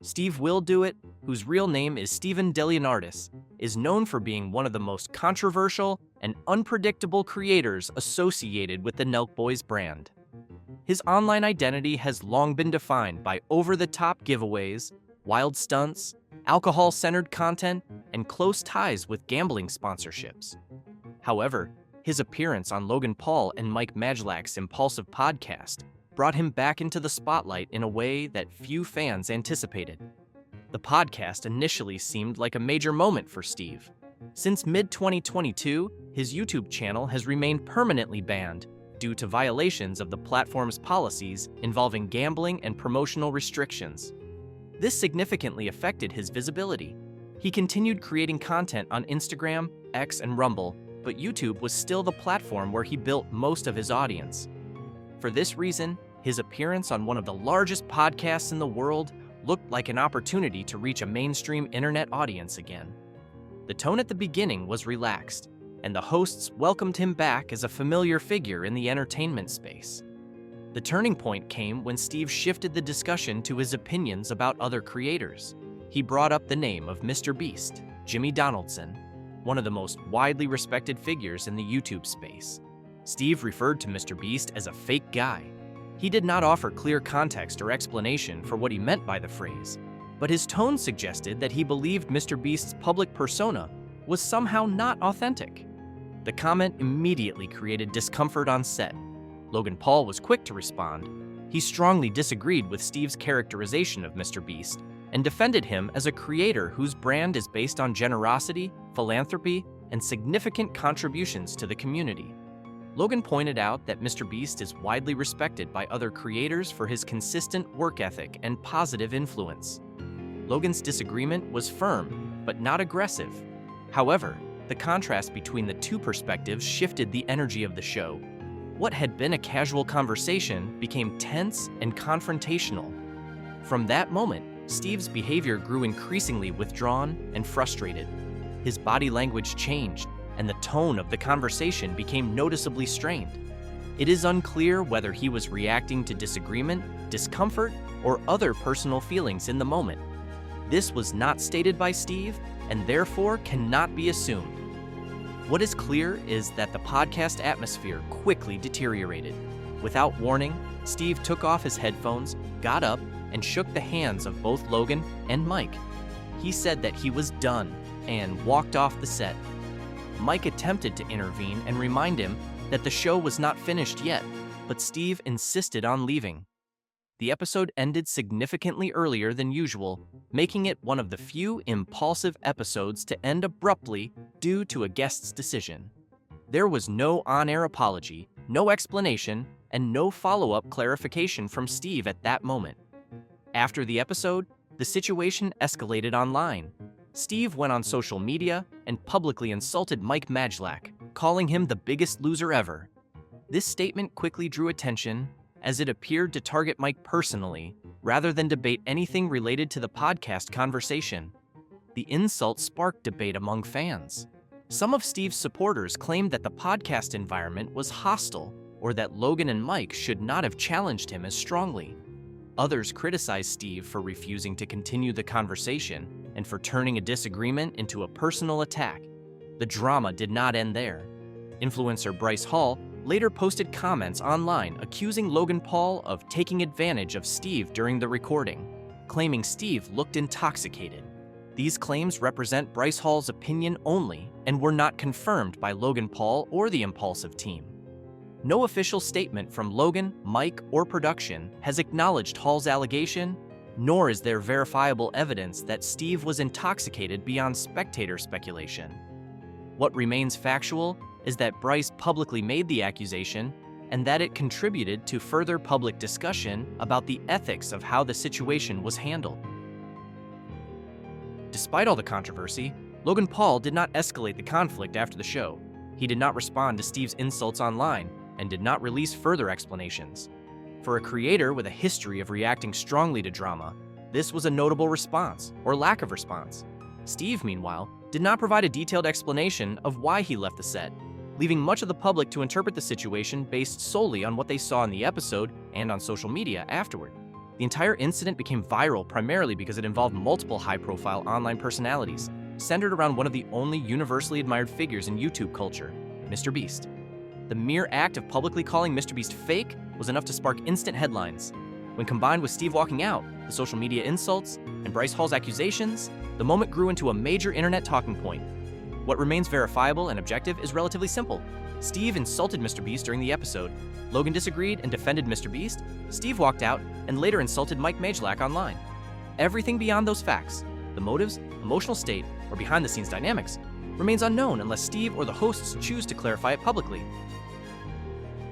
SteveWillDoIt, whose real name is Steven DeLeonardis, is known for being one of the most controversial and unpredictable creators associated with the Nelk Boys brand. His online identity has long been defined by over-the-top giveaways, wild stunts, alcohol-centered content, and close ties with gambling sponsorships. However, his appearance on Logan Paul and Mike Majlak's Impaulsive podcast brought him back into the spotlight in a way that few fans anticipated. The podcast initially seemed like a major moment for Steve. Since mid-2022, his YouTube channel has remained permanently banned due to violations of the platform's policies involving gambling and promotional restrictions. This significantly affected his visibility. He continued creating content on Instagram, X, and Rumble, but YouTube was still the platform where he built most of his audience. For this reason, his appearance on one of the largest podcasts in the world looked like an opportunity to reach a mainstream internet audience again. The tone at the beginning was relaxed, and the hosts welcomed him back as a familiar figure in the entertainment space. The turning point came when Steve shifted the discussion to his opinions about other creators. He brought up the name of MrBeast, Jimmy Donaldson, one of the most widely respected figures in the YouTube space. Steve referred to MrBeast as a fake guy. He did not offer clear context or explanation for what he meant by the phrase, but his tone suggested that he believed MrBeast's public persona was somehow not authentic. The comment immediately created discomfort on set. Logan Paul was quick to respond. He strongly disagreed with Steve's characterization of MrBeast and defended him as a creator whose brand is based on generosity, philanthropy, and significant contributions to the community. Logan pointed out that MrBeast is widely respected by other creators for his consistent work ethic and positive influence. Logan's disagreement was firm, but not aggressive. However, the contrast between the two perspectives shifted the energy of the show. What had been a casual conversation became tense and confrontational. From that moment, Steve's behavior grew increasingly withdrawn and frustrated. His body language changed, and the tone of the conversation became noticeably strained. It is unclear whether he was reacting to disagreement, discomfort, or other personal feelings in the moment. This was not stated by Steve, and therefore cannot be assumed. What is clear is that the podcast atmosphere quickly deteriorated. Without warning, Steve took off his headphones, got up, and shook the hands of both Logan and Mike. He said that he was done and walked off the set. Mike attempted to intervene and remind him that the show was not finished yet, but Steve insisted on leaving. The episode ended significantly earlier than usual, making it one of the few Impaulsive episodes to end abruptly due to a guest's decision. There was no on-air apology, no explanation, and no follow-up clarification from Steve at that moment. After the episode, the situation escalated online. Steve went on social media and publicly insulted Mike Majlak, calling him the biggest loser ever. This statement quickly drew attention, as it appeared to target Mike personally, rather than debate anything related to the podcast conversation. The insult sparked debate among fans. Some of Steve's supporters claimed that the podcast environment was hostile, or that Logan and Mike should not have challenged him as strongly. Others criticized Steve for refusing to continue the conversation and for turning a disagreement into a personal attack. The drama did not end there. Influencer Bryce Hall later posted comments online accusing Logan Paul of taking advantage of Steve during the recording, claiming Steve looked intoxicated. These claims represent Bryce Hall's opinion only and were not confirmed by Logan Paul or the Impaulsive team. No official statement from Logan, Mike, or production has acknowledged Hall's allegation, nor is there verifiable evidence that Steve was intoxicated beyond spectator speculation. What remains factual is that Bryce publicly made the accusation and that it contributed to further public discussion about the ethics of how the situation was handled. Despite all the controversy, Logan Paul did not escalate the conflict after the show. He did not respond to Steve's insults online and did not release further explanations. For a creator with a history of reacting strongly to drama, this was a notable response, or lack of response. Steve, meanwhile, did not provide a detailed explanation of why he left the set, leaving much of the public to interpret the situation based solely on what they saw in the episode and on social media afterward. The entire incident became viral primarily because it involved multiple high-profile online personalities, centered around one of the only universally admired figures in YouTube culture, MrBeast. The mere act of publicly calling MrBeast fake was enough to spark instant headlines. When combined with Steve walking out, the social media insults, and Bryce Hall's accusations, the moment grew into a major internet talking point. What remains verifiable and objective is relatively simple. Steve insulted MrBeast during the episode. Logan disagreed and defended MrBeast. Steve walked out and later insulted Mike Majlak online. Everything beyond those facts, the motives, emotional state, or behind-the-scenes dynamics, remains unknown unless Steve or the hosts choose to clarify it publicly.